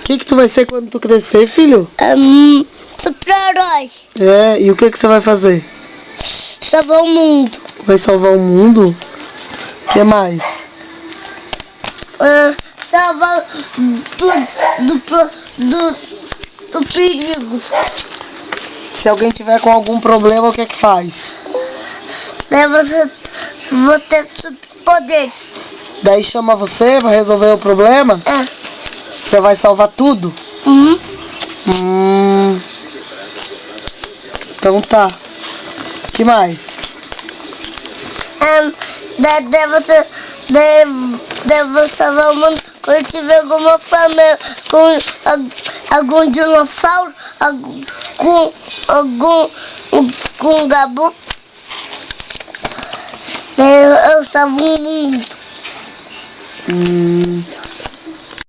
O que tu vai ser quando tu crescer, filho? Super-herói. É, e o que você vai fazer? Salvar o mundo. Vai salvar o mundo? O que mais? Salvar do perigo. Se alguém tiver com algum problema, o que faz? Daí você ter superpoder. Daí chama você pra resolver o problema? Você vai salvar tudo? Então tá. O que mais? Daí você salvar o mundo quando tiver alguma família com algum dinossauro, algum gabu. Daí eu salvo o mundo.